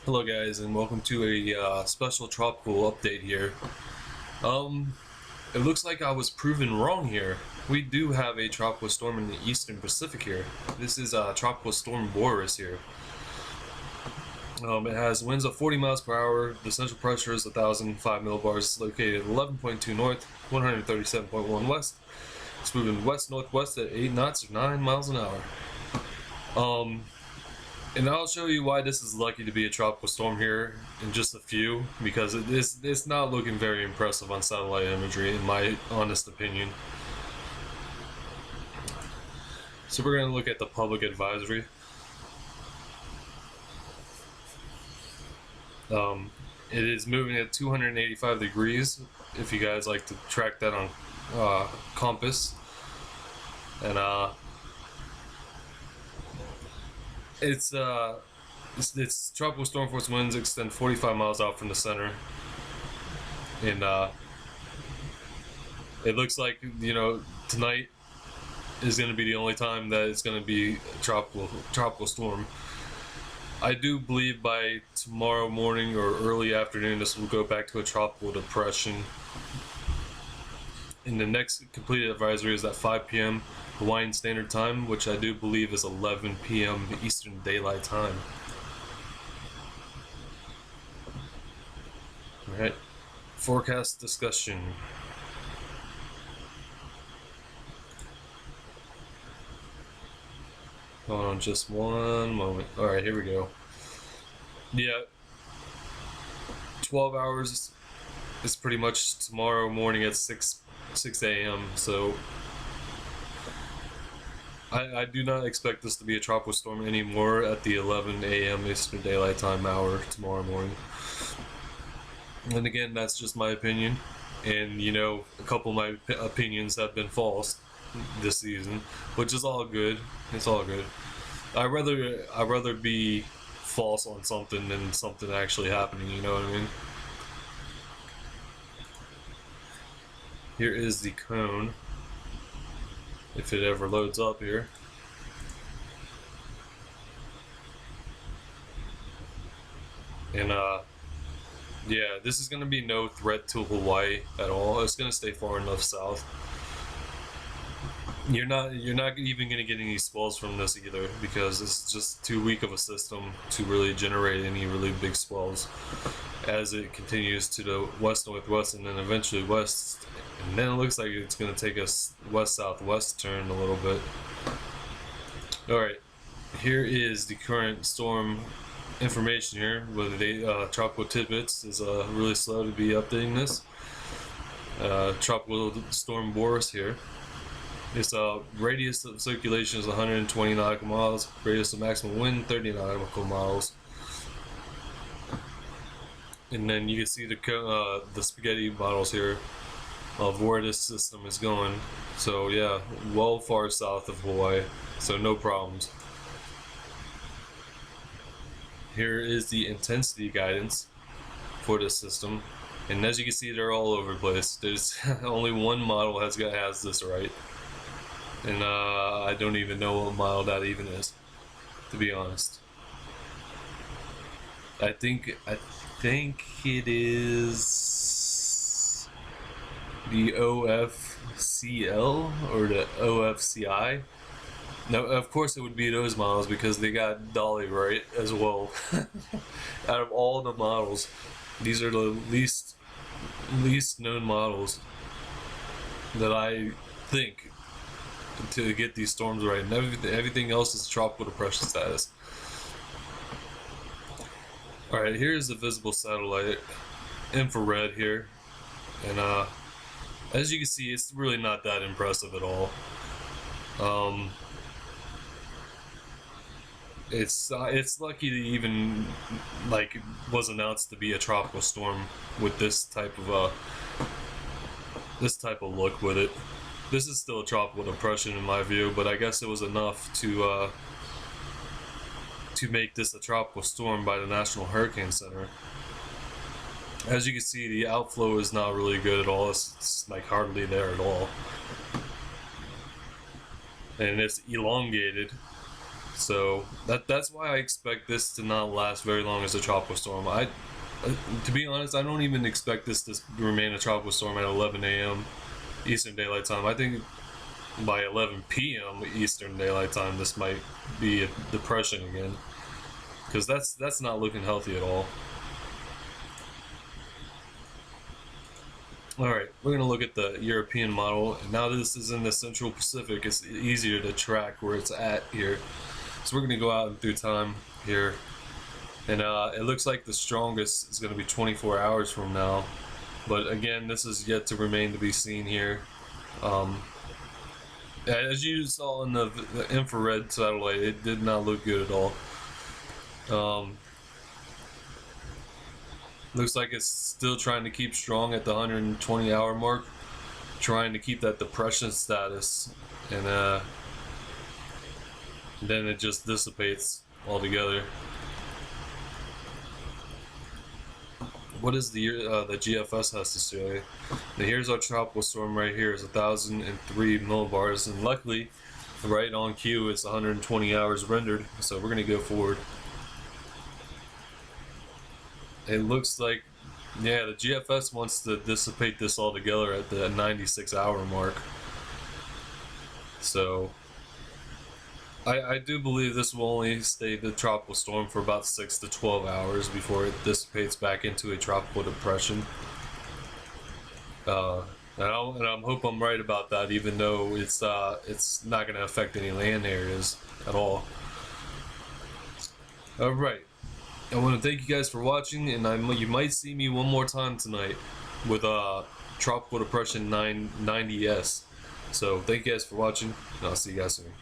Hello guys, and welcome to a special tropical update here. It looks like I was proven wrong here. We do have a tropical storm in the eastern Pacific here. This is Tropical Storm Boris here. It has winds of 40 miles per hour. The central pressure is 1,005 millibars, located 11.2 north, 137.1 west. It's moving west-northwest at 8 knots or 9 miles an hour. And I'll show you why this is lucky to be a tropical storm here in just a few, because it's not looking very impressive on satellite imagery, in my honest opinion. So we're going to look at the public advisory. It is moving at 285 degrees, if you guys like to track that on compass. And It's tropical storm force winds extend 45 miles out from the center, and it looks like tonight is going to be the only time that it's going to be a tropical storm. I do believe by tomorrow morning or early afternoon this will go back to a tropical depression. And the next completed advisory is at 5 p.m. Hawaiian Standard Time, which I do believe is 11 p.m. Eastern Daylight Time. Alright, forecast discussion. Hold on just one moment. Alright, here we go. Yeah, 12 hours is pretty much tomorrow morning at 6 a.m. So I do not expect this to be a tropical storm anymore at the 11 a.m. Eastern Daylight Time hour tomorrow morning. And again, that's just my opinion. And a couple of my opinions have been false this season, which is all good. It's all good. I'd rather be false on something than something actually happening. You know what I mean? Here is the cone, if it ever loads up here. And yeah, this is gonna be no threat to Hawaii at all. It's gonna stay far enough south. You're not even gonna get any swells from this either, because it's just too weak of a system to really generate any really big swells as it continues to the west northwest and then eventually west. And then it looks like it's going to take us west southwest turn a little bit. Alright, here is the current storm information here. With the tropical tidbits is really slow to be updating this. Tropical storm Boris here. Its radius of circulation is 120 nautical miles. Radius of maximum wind 30 nautical miles. And then you can see the spaghetti models here of where this system is going. So yeah, well far south of Hawaii, so no problems. Here is the intensity guidance for this system, and as you can see, they're all over the place. There's only one model has this right, and I don't even know what model that even is, to be honest. I think it is the OFCL or the OFCI. No, of course it would be those models because they got Dolly right as well. Out of all the models, these are the least known models that I think to get these storms right, and everything else is tropical depression status. Alright, here's the visible satellite infrared here, and as you can see, it's really not that impressive at all. It's lucky to even was announced to be a tropical storm with this type of look with it. This is still a tropical depression in my view, but I guess it was enough to make this a tropical storm by the National Hurricane Center. As you can see, the outflow is not really good at all. It's like hardly there at all, and it's elongated. So that's why I expect this to not last very long as a tropical storm. To be honest, I don't even expect this to remain a tropical storm at 11 a.m. Eastern Daylight Time. I think by 11 p.m. Eastern Daylight Time, this might be a depression again, because that's not looking healthy at all. Alright, we're going to look at the European model. Now this is in the Central Pacific, it's easier to track where it's at here. So we're going to go out and through time here. And it looks like the strongest is going to be 24 hours from now. But again, this is yet to remain to be seen here. As you saw in the infrared satellite, it did not look good at all. Looks like it's still trying to keep strong at the 120 hour mark, trying to keep that depression status, and then it just dissipates altogether. What is the GFS has to say? Now here's our tropical storm right here. It's 1,003 millibars, and luckily, right on cue, it's 120 hours rendered. So we're gonna go forward. It looks like, yeah, the GFS wants to dissipate this all together at the 96 hour mark. So I do believe this will only stay the tropical storm for about 6 to 12 hours before it dissipates back into a tropical depression. And I hope I'm right about that, even though it's not going to affect any land areas at all. All right. I want to thank you guys for watching, and you might see me one more time tonight with Tropical Depression 990S. So thank you guys for watching, and I'll see you guys soon.